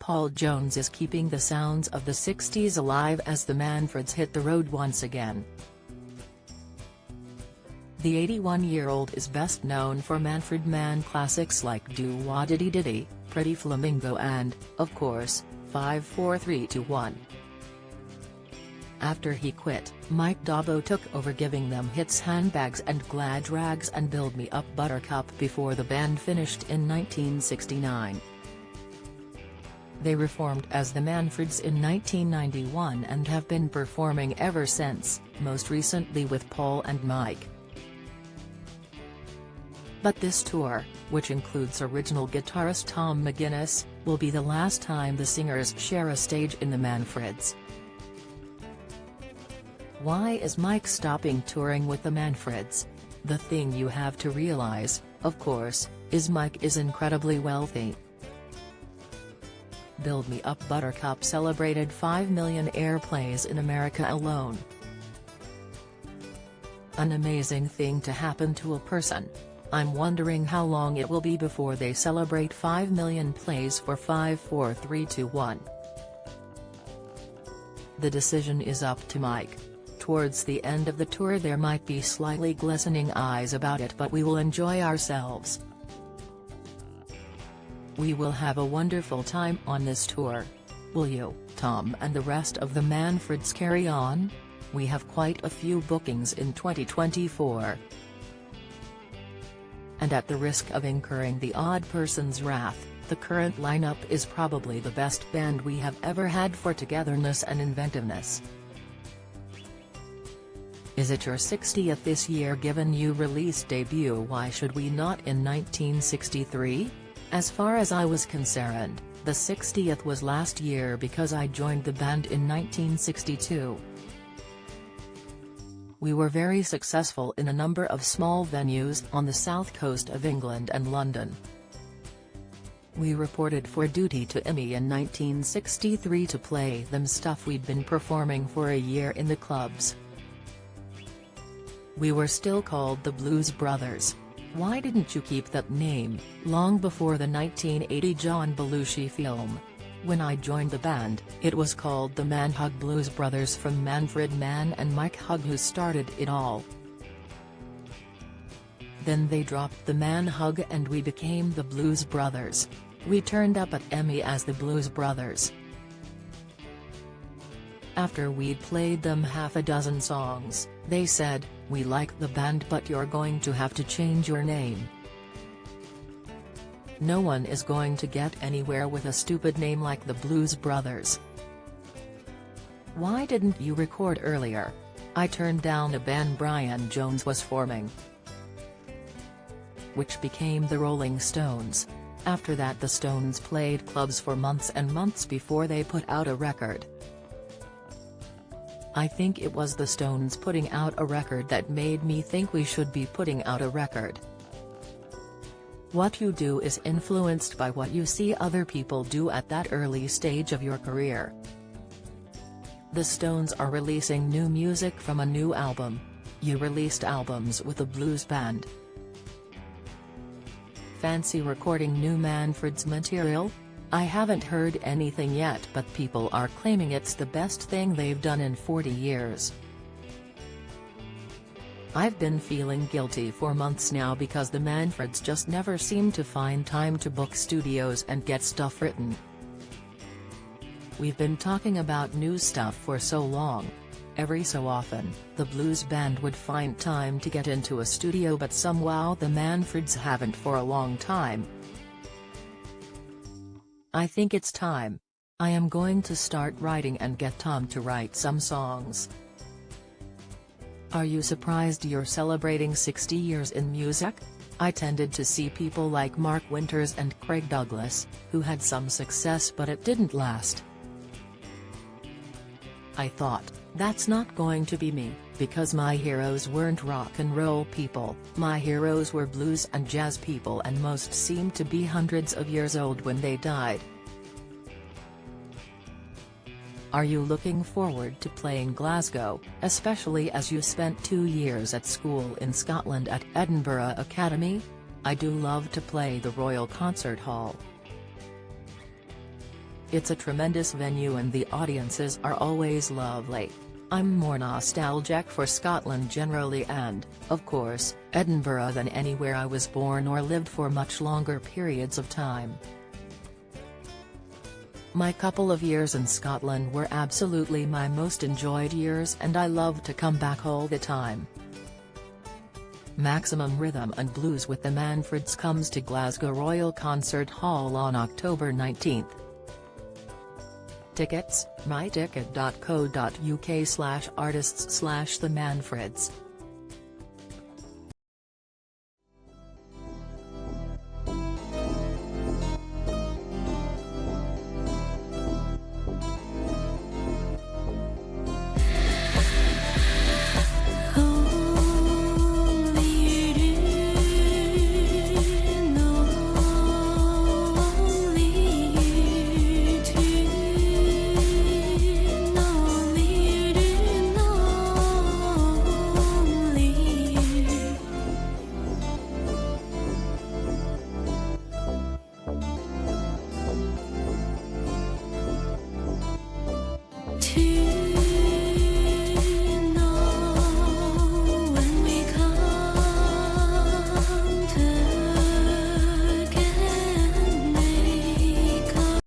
Paul Jones is keeping the sounds of the 60s alive as the Manfreds hit the road once again. The 81-year-old is best known for Manfred Mann classics like Do-Wah-Diddy-Diddy, Pretty Flamingo and, of course, 5 4 3 2 1. After he quit, Mike Dabo took over, giving them hits Handbags and Glad Rags and Build Me Up Buttercup before the band finished in 1969. They reformed as the Manfreds in 1991 and have been performing ever since, most recently with Paul and Mike. But this tour, which includes original guitarist Tom McGuinness, will be the last time the singers share a stage in the Manfreds. Why is Mike stopping touring with the Manfreds? The thing you have to realize, of course, is Mike is incredibly wealthy. Build Me Up Buttercup celebrated 5 million airplays in America alone. An amazing thing to happen to a person. I'm wondering how long it will be before they celebrate 5 million plays for 5 4 3 2 1. The decision is up to Mike. Towards the end of the tour there might be slightly glistening eyes about it, but we will enjoy ourselves. We will have a wonderful time on this tour. Will you, Tom and the rest of the Manfreds, carry on? We have quite a few bookings in 2024. And at the risk of incurring the odd person's wrath, the current lineup is probably the best band we have ever had for togetherness and inventiveness. Is it your 60th this year? Given you released debut, why should we not in 1963? As far as I was concerned, the 60th was last year because I joined the band in 1962. We were very successful in a number of small venues on the south coast of England and London. We reported for duty to EMI in 1963 to play them stuff we'd been performing for a year in the clubs. We were still called the Blues Brothers. Why didn't you keep that name? Long before the 1980 John Belushi film. When I joined the band, it was called the Man Hug Blues Brothers, from Manfred Mann and Mike Hug, who started it all. Then they dropped the Man Hug and we became the Blues Brothers. We turned up at EMI as the Blues Brothers. After we'd played them half a dozen songs, they said, "We like the band but you're going to have to change your name. No one is going to get anywhere with a stupid name like the Blues Brothers. Why didn't you record earlier?" I turned down a band Brian Jones was forming, which became the Rolling Stones. After that the Stones played clubs for months and months before they put out a record. I think it was the Stones putting out a record that made me think we should be putting out a record. What you do is influenced by what you see other people do at that early stage of your career. The Stones are releasing new music from a new album. You released albums with a blues band. Fancy recording new Manfred's material? I haven't heard anything yet, but people are claiming it's the best thing they've done in 40 years. I've been feeling guilty for months now because the Manfreds just never seem to find time to book studios and get stuff written. We've been talking about new stuff for so long. Every so often, the blues band would find time to get into a studio, but somehow the Manfreds haven't for a long time. I think it's time. I am going to start writing and get Tom to write some songs. Are you surprised you're celebrating 60 years in music? I tended to see people like Mark Winters and Craig Douglas, who had some success but it didn't last. I thought, that's not going to be me, because my heroes weren't rock and roll people, my heroes were blues and jazz people, and most seemed to be hundreds of years old when they died. Are you looking forward to playing Glasgow, especially as you spent 2 years at school in Scotland at Edinburgh Academy? I do love to play the Royal Concert Hall. It's a tremendous venue and the audiences are always lovely. I'm more nostalgic for Scotland generally and, of course, Edinburgh than anywhere I was born or lived for much longer periods of time. My couple of years in Scotland were absolutely my most enjoyed years and I love to come back all the time. Maximum Rhythm and Blues with the Manfreds comes to Glasgow Royal Concert Hall on October 19. Tickets, myticket.co.uk/artists/the Manfreds.